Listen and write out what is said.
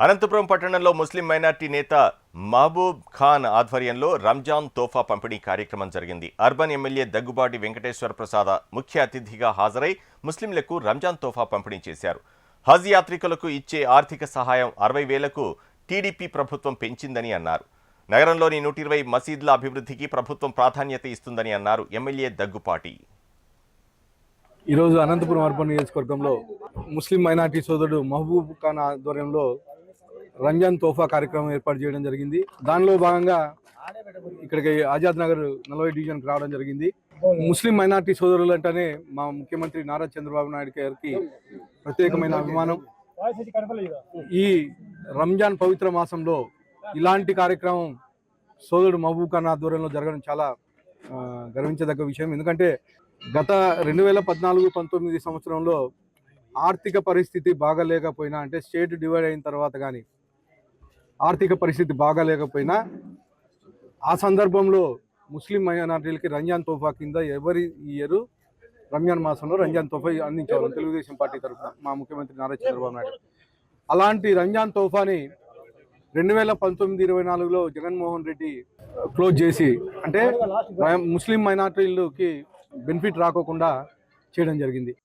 అనంతపురం పట్టణంలో ముస్లిం మైనార్టీ నేత మహబూబ్ ఖాన్ ఆధ్వర్యంలో రంజాన్ తోఫా పంపిణీ కార్యక్రమం జరిగింది. అర్బన్ ఎమ్మెల్యే దగ్గుబాటి వెంకటేశ్వర ప్రసాద్ ముఖ్య అతిథిగా హాజరై ముస్లింలకు రంజాన్ తోఫా పంపిణీ చేశారు. హజ్ యాత్రికులకు ఇచ్చే ఆర్థిక సహాయం 60,000కు టీడీపీ ప్రభుత్వం పెంచిందని అన్నారు. నగరంలోని 120 మసీద్ల అభివృద్ధికి ప్రభుత్వం ప్రాధాన్యత ఇస్తుందని అన్నారు ఎమ్మెల్యే దగ్గుపాటి. ఈరోజు అనంతపురం అర్బన్ నియోజకవర్గంలో ముస్లిం మైనార్టీ సోదరుడు మహబూబ్ ఖాన్ ఆధ్వర్యంలో రంజాన్ తోఫా కార్యక్రమం ఏర్పాటు చేయడం జరిగింది. దానిలో భాగంగా ఇక్కడికి ఆజాద్ నగర్ 40 డివిజన్కి రావడం జరిగింది. ముస్లిం మైనార్టీ సోదరులు అంటేనే మా ముఖ్యమంత్రి నారా చంద్రబాబు నాయుడు గారికి ప్రత్యేకమైన అభిమానం. ఈ రంజాన్ పవిత్ర మాసంలో ఇలాంటి కార్యక్రమం సోదరుడు మహబూబ్ ఖాన్ ఆధ్వర్యంలో జరగడం చాలా గర్వించదగ్గ విషయం. ఎందుకంటే గత 2014-19 సంవత్సరంలో ఆర్థిక పరిస్థితి బాగాలేకపోయినా, అంటే స్టేట్ డివైడ్ అయిన తర్వాత కానీ ఆర్థిక పరిస్థితి బాగాలేకపోయినా ఆ సందర్భంలో ముస్లిం మైనార్టీలకి రంజాన్ తోఫా కింద ఎవరి ఇయర్ రంజాన్ మాసంలో రంజాన్ తోఫా అందించేవారు తెలుగుదేశం పార్టీ తరఫున మా ముఖ్యమంత్రి నారా చంద్రబాబు నాయుడు. అలాంటి రంజాన్ తోఫాని 2019-24లో జగన్మోహన్ రెడ్డి క్లోజ్ చేసి, అంటే ముస్లిం మైనార్టీలకి బెనిఫిట్ రాకోకుండా చేయడం జరిగింది.